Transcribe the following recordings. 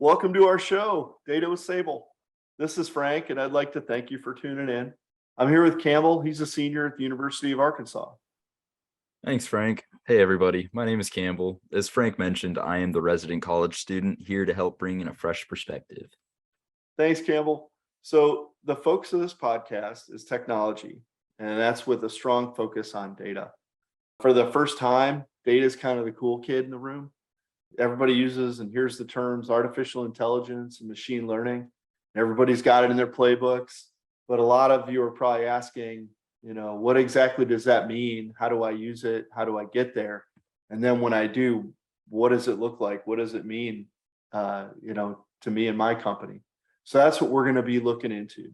Welcome to our show, Data with Sabel. This is Frank, and I'd like to thank you for tuning in. I'm here with Campbell. He's a senior at the University of Arkansas. Thanks, Frank. Hey, everybody. My name is Campbell. As Frank mentioned, I am the resident college student here to help bring in a fresh perspective. Thanks, Campbell. So the focus of this podcast is technology, and that's with a strong focus on data. For the first time, data is kind of the cool kid in the room. Everybody uses and hears the terms artificial intelligence and machine learning. Everybody's got it in their playbooks, but a lot of you are probably asking, what exactly does that mean? How do I use it? How do I get there? And then when I do, what does it look like? What does it mean, to me and my company? So that's what we're going to be looking into.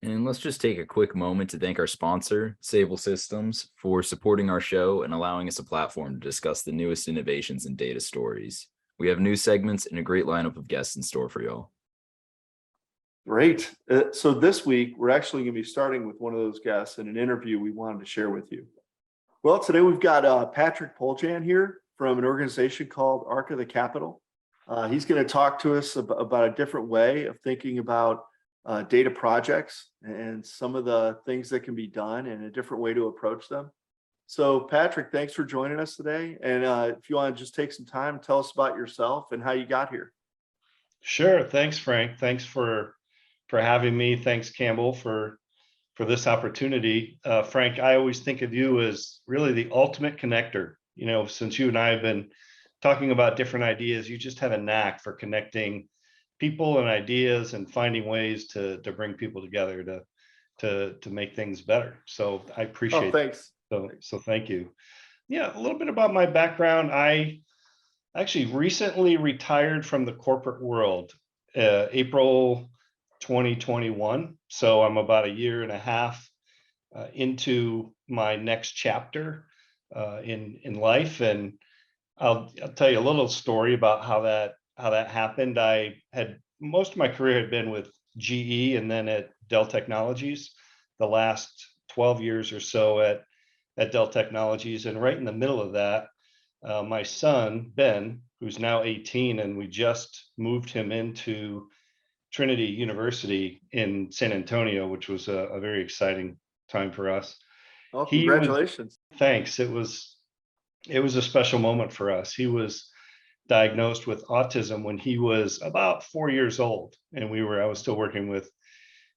And let's just take a quick moment to thank our sponsor, Sabel Systems, for supporting our show and allowing us a platform to discuss the newest innovations in data stories. We have new segments and a great lineup of guests in store for y'all. Great. So this week, we're actually going to be starting with one of those guests in an interview we wanted to share with you. Well, today we've got Patrick Poljan here from an organization called Arc of the Capital. He's going to talk to us about a different way of thinking about data projects and some of the things that can be done and a different way to approach them. So Patrick, thanks for joining us today. And if you want to just take some time, tell us about yourself and how you got here. Sure. Thanks, Frank. Thanks for having me. Thanks, Campbell, for this opportunity. Frank, I always think of you as really the ultimate connector. Since you and I have been talking about different ideas, you just have a knack for connecting people and ideas and finding ways to bring people together to make things better. So I appreciate it. Thanks. So thank you. Yeah, a little bit about my background. I actually recently retired from the corporate world, April 2021. So I'm about a year and a half into my next chapter in life, and I'll tell you a little story about how that happened. I had most of my career had been with GE and then at Dell Technologies, the last 12 years or so at Dell Technologies. And right in the middle of that, my son, Ben, who's now 18, and we just moved him into Trinity University in San Antonio, which was a very exciting time for us. Oh, congratulations. Thanks. It was a special moment for us. He was diagnosed with autism when he was about 4 years old, and I was still working with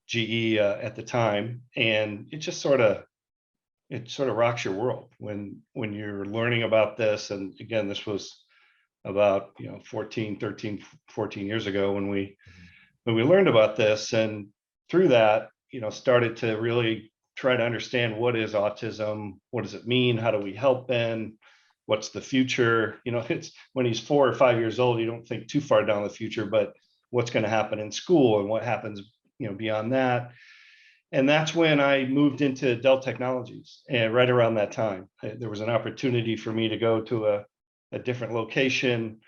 GE at the time, and it sort of rocks your world when you're learning about this. And again, this was about 14 years ago when we learned about this, and through that started to really try to understand what is autism, what does it mean, how do we help Ben, what's the future. It's when he's 4 or 5 years old, you don't think too far down the future, but what's going to happen in school and what happens beyond that. And that's when I moved into Dell Technologies. And right around that time, there was an opportunity for me to go to a different location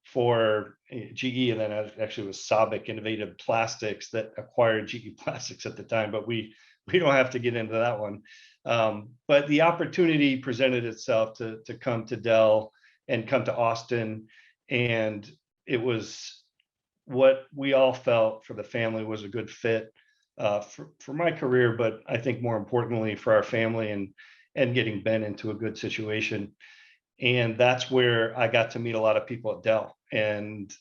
for GE, and then actually was Sabel Innovative Plastics that acquired GE Plastics at the time, but we don't have to get into that one. But the opportunity presented itself to come to Dell and come to Austin, and it was what we all felt for the family was a good fit for my career, but I think more importantly for our family and getting Ben into a good situation. And that's where I got to meet a lot of people at Dell, and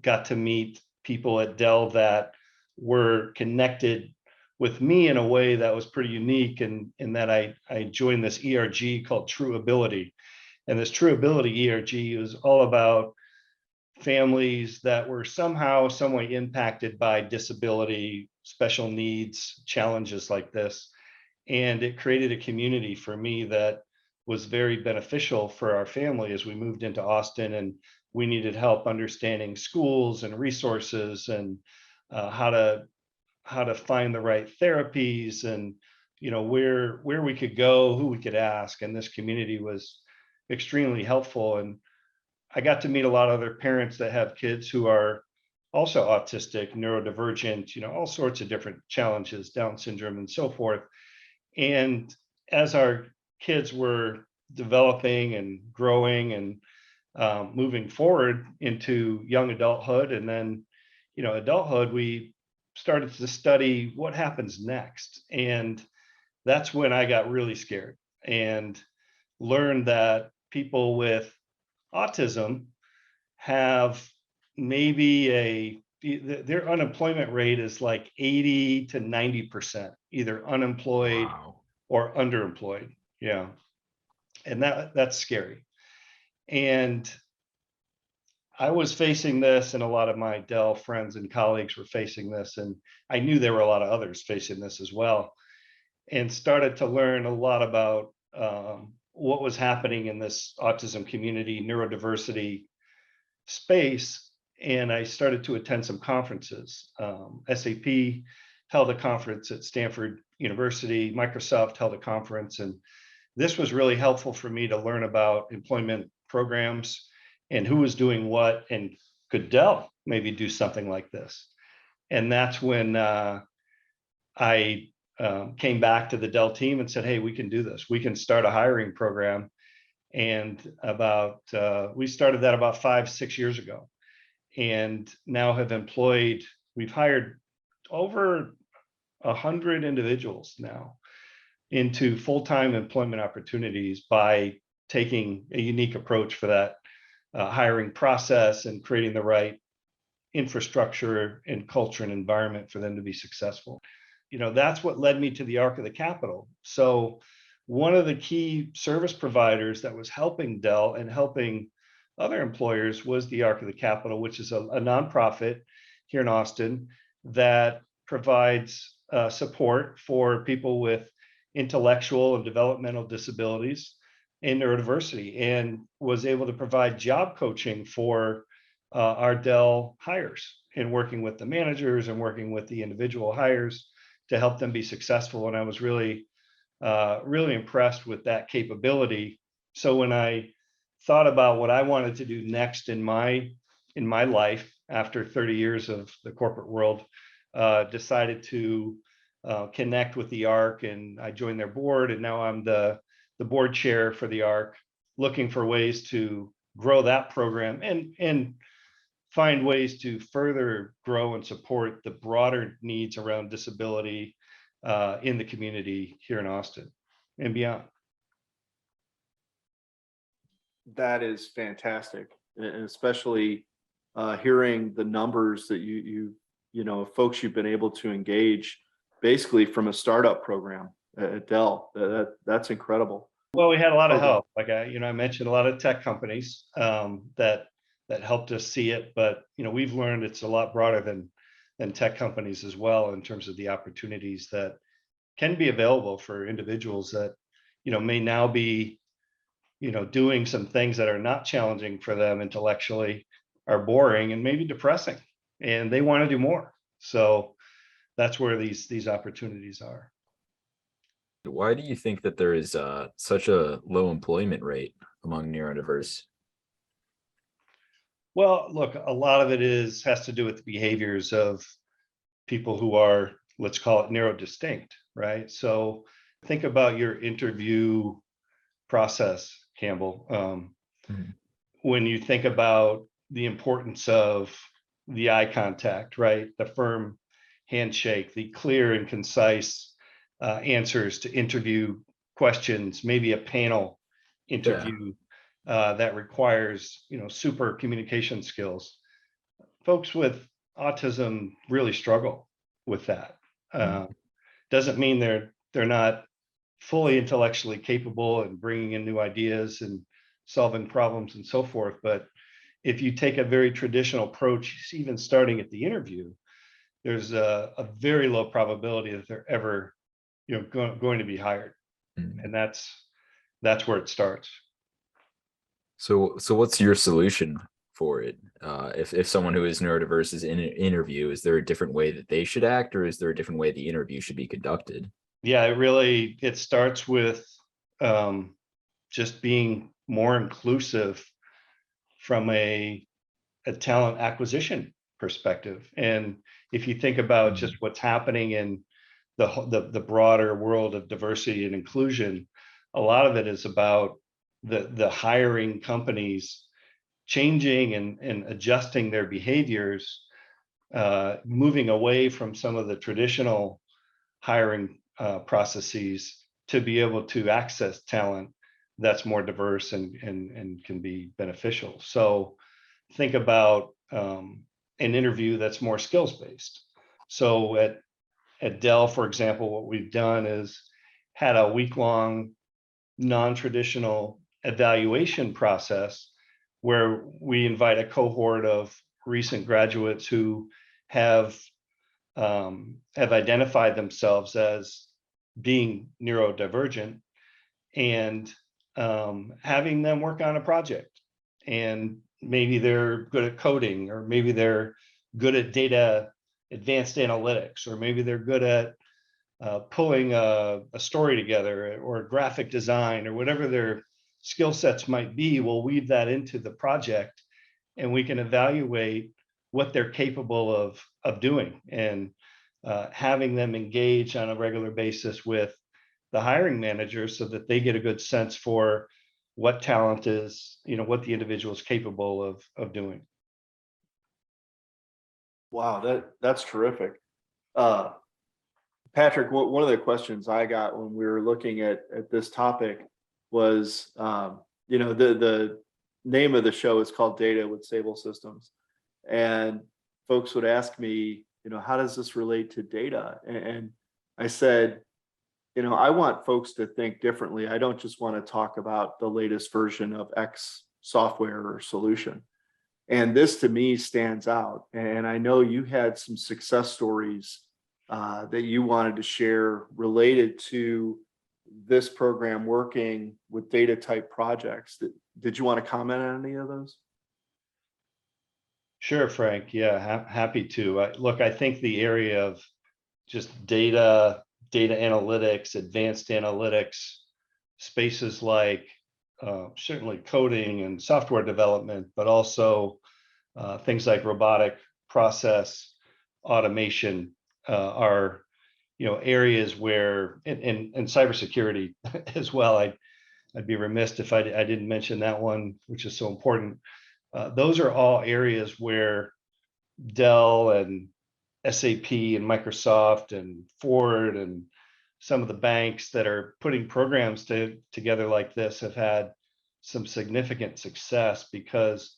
got to meet people at Dell that were connected with me in a way that was pretty unique, and in that I joined this ERG called True Ability. And this True Ability ERG was all about families that were somehow, some way impacted by disability, special needs, challenges like this. And it created a community for me that was very beneficial for our family as we moved into Austin, and we needed help understanding schools and resources and how to find the right therapies, and where we could go, who we could ask. And this community was extremely helpful. And I got to meet a lot of other parents that have kids who are also autistic, neurodivergent, all sorts of different challenges, Down syndrome and so forth. And as our kids were developing and growing and moving forward into young adulthood. And then, adulthood, we started to study what happens next. And that's when I got really scared and learned that people with autism have maybe their unemployment rate is like 80 to 90%, either unemployed Wow. or underemployed. Yeah. And that's scary. And I was facing this, and a lot of my Dell friends and colleagues were facing this, and I knew there were a lot of others facing this as well, and started to learn a lot about what was happening in this autism community, neurodiversity space. And I started to attend some conferences. SAP held a conference at Stanford University, Microsoft held a conference, and this was really helpful for me to learn about employment programs and who was doing what, and could Dell maybe do something like this. And that's when I came back to the Dell team and said, hey, we can do this. We can start a hiring program. And we started that about 5-6 years ago, and now have we've hired over 100 individuals now into full-time employment opportunities by taking a unique approach for that hiring process and creating the right infrastructure and culture and environment for them to be successful. That's what led me to the Arc of the Capitol. So one of the key service providers that was helping Dell and helping other employers was the Arc of the Capitol, which is a nonprofit here in Austin that provides support for people with intellectual and developmental disabilities and neurodiversity, and was able to provide job coaching for our Dell hires, and working with the managers and working with the individual hires to help them be successful. And I was really impressed with that capability. So when I thought about what I wanted to do next in my life after 30 years of the corporate world, decided to connect with the ARC, and I joined their board, and now I'm the board chair for the ARC, looking for ways to grow that program and find ways to further grow and support the broader needs around disability in the community here in Austin and beyond. That is fantastic, and especially hearing the numbers that folks you've been able to engage, basically from a startup program at Dell. That's incredible. Well, we had a lot of help. Like I mentioned a lot of tech companies that helped us see it, but we've learned it's a lot broader than tech companies as well, in terms of the opportunities that can be available for individuals that may now be doing some things that are not challenging for them intellectually, are boring and maybe depressing, and they want to do more. So that's where these opportunities are. Why do you think that there is such a low employment rate among neurodiverse? Well, look, a lot of it has to do with the behaviors of people who are, let's call it, neurodistinct, right? So think about your interview process, Campbell. When you think about the importance of the eye contact, right? The firm handshake, the clear and concise answers to interview questions, maybe a panel interview that requires, super communication skills. Folks with autism really struggle with that. Doesn't mean they're not fully intellectually capable and bringing in new ideas and solving problems and so forth. But if you take a very traditional approach, even starting at the interview, there's a very low probability that they're ever going to be hired. And that's where it starts. So what's your solution for it? If someone who is neurodiverse is in an interview, is there a different way that they should act, or is there a different way the interview should be conducted? Yeah, it starts with just being more inclusive from a talent acquisition perspective. And if you think about just what's happening in the broader world of diversity and inclusion, a lot of it is about the hiring companies changing and adjusting their behaviors, moving away from some of the traditional hiring processes to be able to access talent that's more diverse and can be beneficial. So think about an interview that's more skills based. So at Dell, for example, what we've done is had a week-long non-traditional evaluation process where we invite a cohort of recent graduates who have identified themselves as being neurodivergent, and having them work on a project. And maybe they're good at coding, or maybe they're good at data advanced analytics, or maybe they're good at pulling a story together, or graphic design, or whatever their skill sets might be. We'll weave that into the project, and we can evaluate what they're capable of doing, and having them engage on a regular basis with the hiring manager so that they get a good sense for what talent is, what the individual is capable of doing. Wow, that's terrific. Patrick, one of the questions I got when we were looking at this topic was, the name of the show is called Data with Sabel Systems. And folks would ask me, how does this relate to data? And I said, I want folks to think differently. I don't just want to talk about the latest version of X software or solution. And this to me stands out. And I know you had some success stories that you wanted to share related to this program working with data type projects. Did you want to comment on any of those? Sure, Frank. Yeah, happy to. Look, I think the area of just data analytics, advanced analytics, spaces like certainly coding and software development, but also things like robotic process automation are areas where, and cybersecurity as well. I'd be remiss if I didn't mention that one, which is so important. Those are all areas where Dell and SAP and Microsoft and Ford and some of the banks that are putting programs together like this have had some significant success, because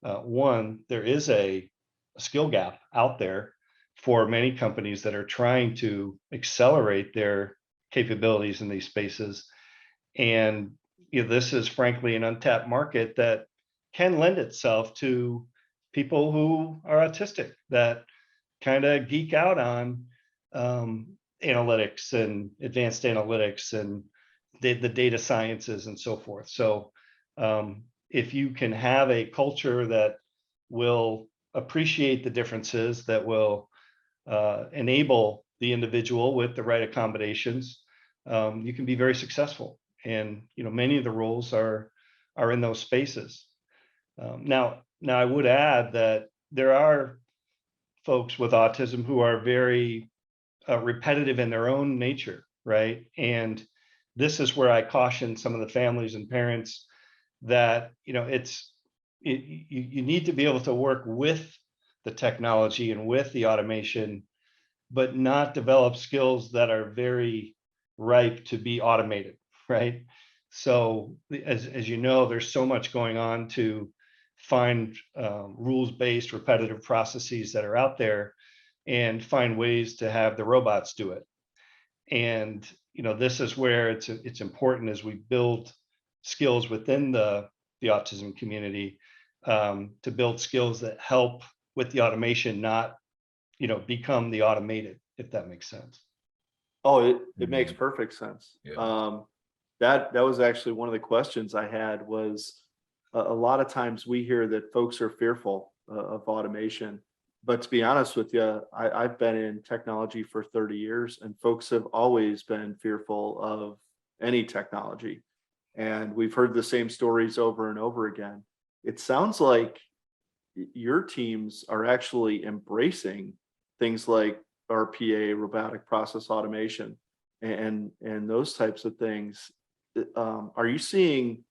one, there is a skill gap out there for many companies that are trying to accelerate their capabilities in these spaces. And this is frankly an untapped market that can lend itself to people who are autistic, that kind of geek out on analytics and advanced analytics and the data sciences and so forth. So if you can have a culture that will appreciate the differences, that will enable the individual with the right accommodations, you can be very successful. And many of the roles are in those spaces. Now I would add that there are folks with autism who are very repetitive in their own nature, right? And this is where I caution some of the families and parents that you need to be able to work with the technology and with the automation, but not develop skills that are very ripe to be automated, right? So as you know, there's so much going on to find rules-based repetitive processes that are out there and find ways to have the robots do it. And this is where it's important as we build skills within the autism community, to build skills that help with the automation, not become the automated, if that makes sense. Oh, it makes perfect sense. Yeah. That was actually one of the questions I had was, a lot of times we hear that folks are fearful of automation, but to be honest with you, I've been in technology for 30 years and folks have always been fearful of any technology. And we've heard the same stories over and over again. It sounds like your teams are actually embracing things like RPA, robotic process automation, and those types of things. Are you seeing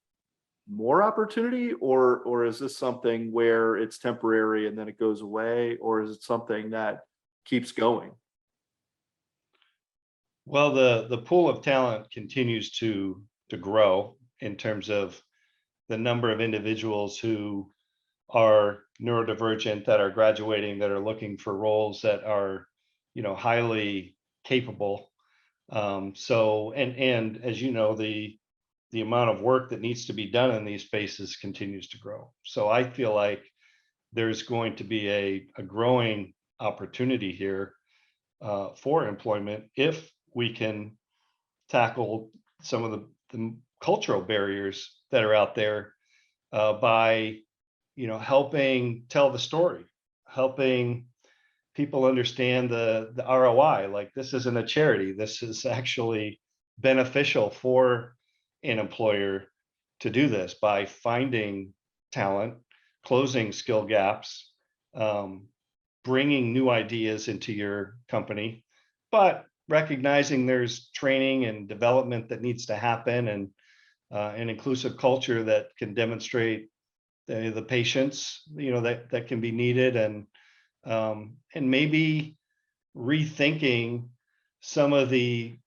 more opportunity, or is this something where it's temporary and then it goes away, or is it something that keeps going? Well, the pool of talent continues to grow in terms of the number of individuals who are neurodivergent, that are graduating, that are looking for roles that are, highly capable. So, and as you know, the amount of work that needs to be done in these spaces continues to grow. So I feel like there's going to be a growing opportunity here for employment if we can tackle some of the cultural barriers that are out there by helping tell the story, helping people understand the ROI. Like, this isn't a charity, this is actually beneficial for an employer to do this by finding talent, closing skill gaps, bringing new ideas into your company, but recognizing there's training and development that needs to happen, and an inclusive culture that can demonstrate the patience, that can be needed, and maybe rethinking some of the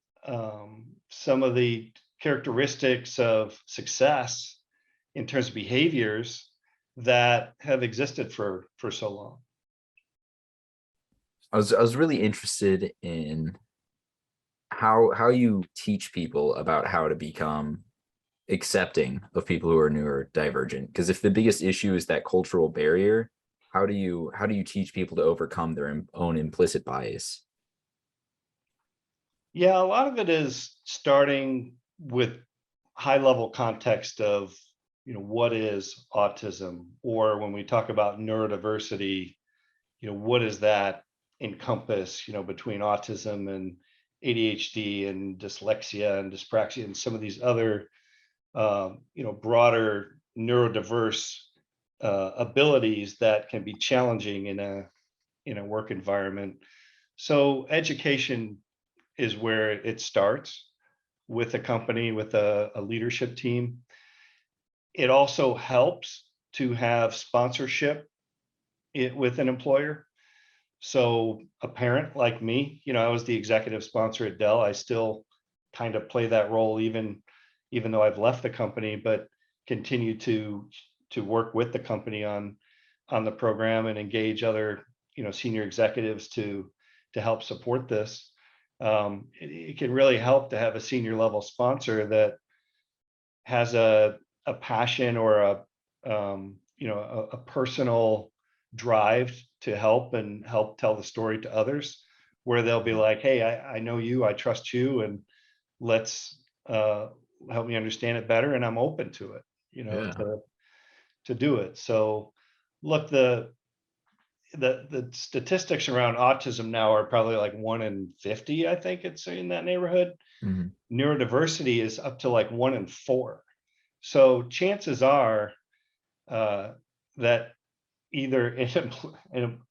characteristics of success in terms of behaviors that have existed for so long. I was really interested in how you teach people about how to become accepting of people who are neurodivergent. Because if the biggest issue is that cultural barrier, how do you teach people to overcome their own implicit bias? Yeah, a lot of it is starting with high level context of, what is autism, or when we talk about neurodiversity, what does that encompass, between autism and ADHD and dyslexia and dyspraxia and some of these other, broader neurodiverse abilities that can be challenging in a work environment. So education is where it starts with a company, with a leadership team. It also helps to have sponsorship with an employer. So a parent like me, I was the executive sponsor at Dell. I still kind of play that role even though I've left the company, but continue to work with the company on the program and engage other, senior executives to help support this. It can really help to have a senior level sponsor that has a passion or a personal drive to help tell the story to others, where they'll be like, hey, I know you, I trust you, and let's help me understand it better, and I'm open to it, Yeah. to do it. So look, the statistics around autism now are probably like 1 in 50, I think it's in that neighborhood. Mhm. Neurodiversity is up to like 1 in 4. So chances are that either an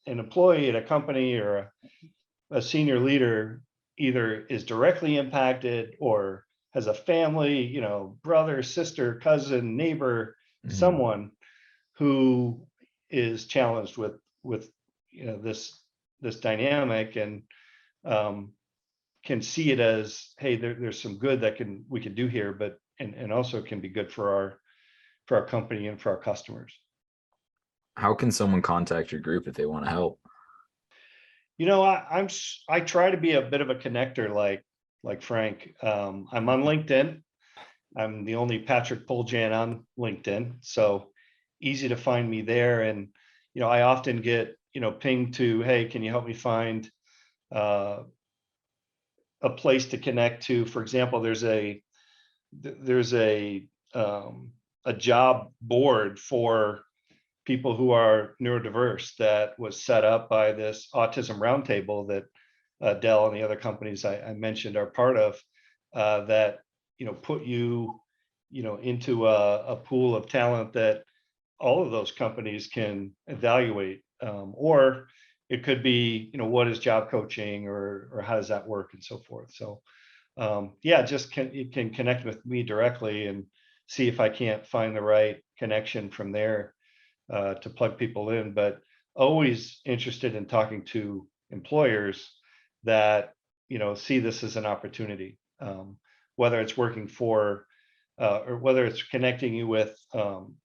employee at a company or a senior leader either is directly impacted or has a family, brother, sister, cousin, neighbor, Mhm. someone who is challenged with this dynamic, and can see it as, hey, there's some good that we can do here, but and also can be good for our company and for our customers. How can someone contact your group if they want to help? I try to be a bit of a connector, like Frank. I'm on LinkedIn. I'm the only Patrick Poljan on LinkedIn, so easy to find me there. And I often get pinged to, hey, can you help me find a place to connect to? For example, there's a job board for people who are neurodiverse that was set up by this autism roundtable that Dell and the other companies I mentioned are part of, that put you into a pool of talent that all of those companies can evaluate, or it could be what is job coaching, or how does that work, and so forth. So you can connect with me directly, and see if I can't find the right connection from there to plug people in, but always interested in talking to employers that, see this as an opportunity, whether it's working for or whether it's connecting you with,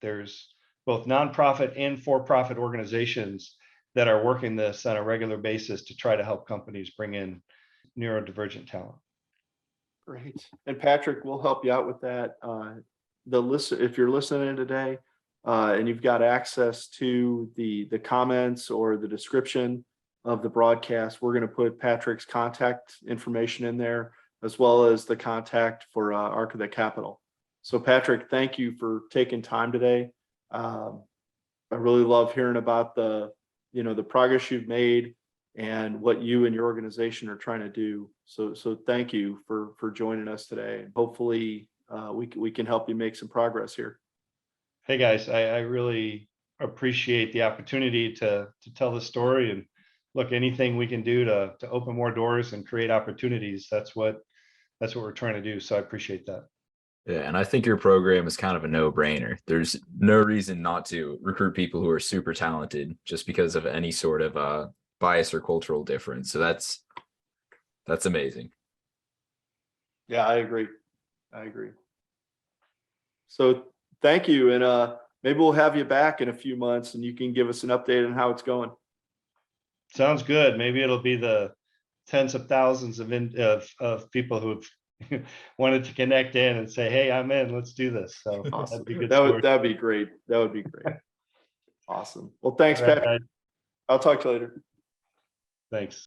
there's both nonprofit and for-profit organizations that are working this on a regular basis to try to help companies bring in neurodivergent talent. Great. And Patrick, we'll help you out with that. If you're listening today and you've got access to the comments or the description of the broadcast, we're going to put Patrick's contact information in there, as well as the contact for Arc of the Capitol. So Patrick, thank you for taking time today. I really love hearing about the progress you've made and what you and your organization are trying to do. So thank you for joining us today. And hopefully we can help you make some progress here. Hey guys, I really appreciate the opportunity to tell the story, and look, anything we can do to open more doors and create opportunities, that's what we're trying to do. So I appreciate that. Yeah, and I think your program is kind of a no-brainer. There's no reason not to recruit people who are super talented just because of any sort of bias or cultural difference. So that's amazing. Yeah, I agree. So thank you. And maybe we'll have you back in a few months and you can give us an update on how it's going. Sounds good. Maybe it'll be the tens of thousands of people who've wanted to connect in and say, hey, I'm in, let's do this. So Awesome. that'd be good. That'd be great. That would be great. Awesome. Well, thanks, All right, Patrick. I'll talk to you later. Thanks.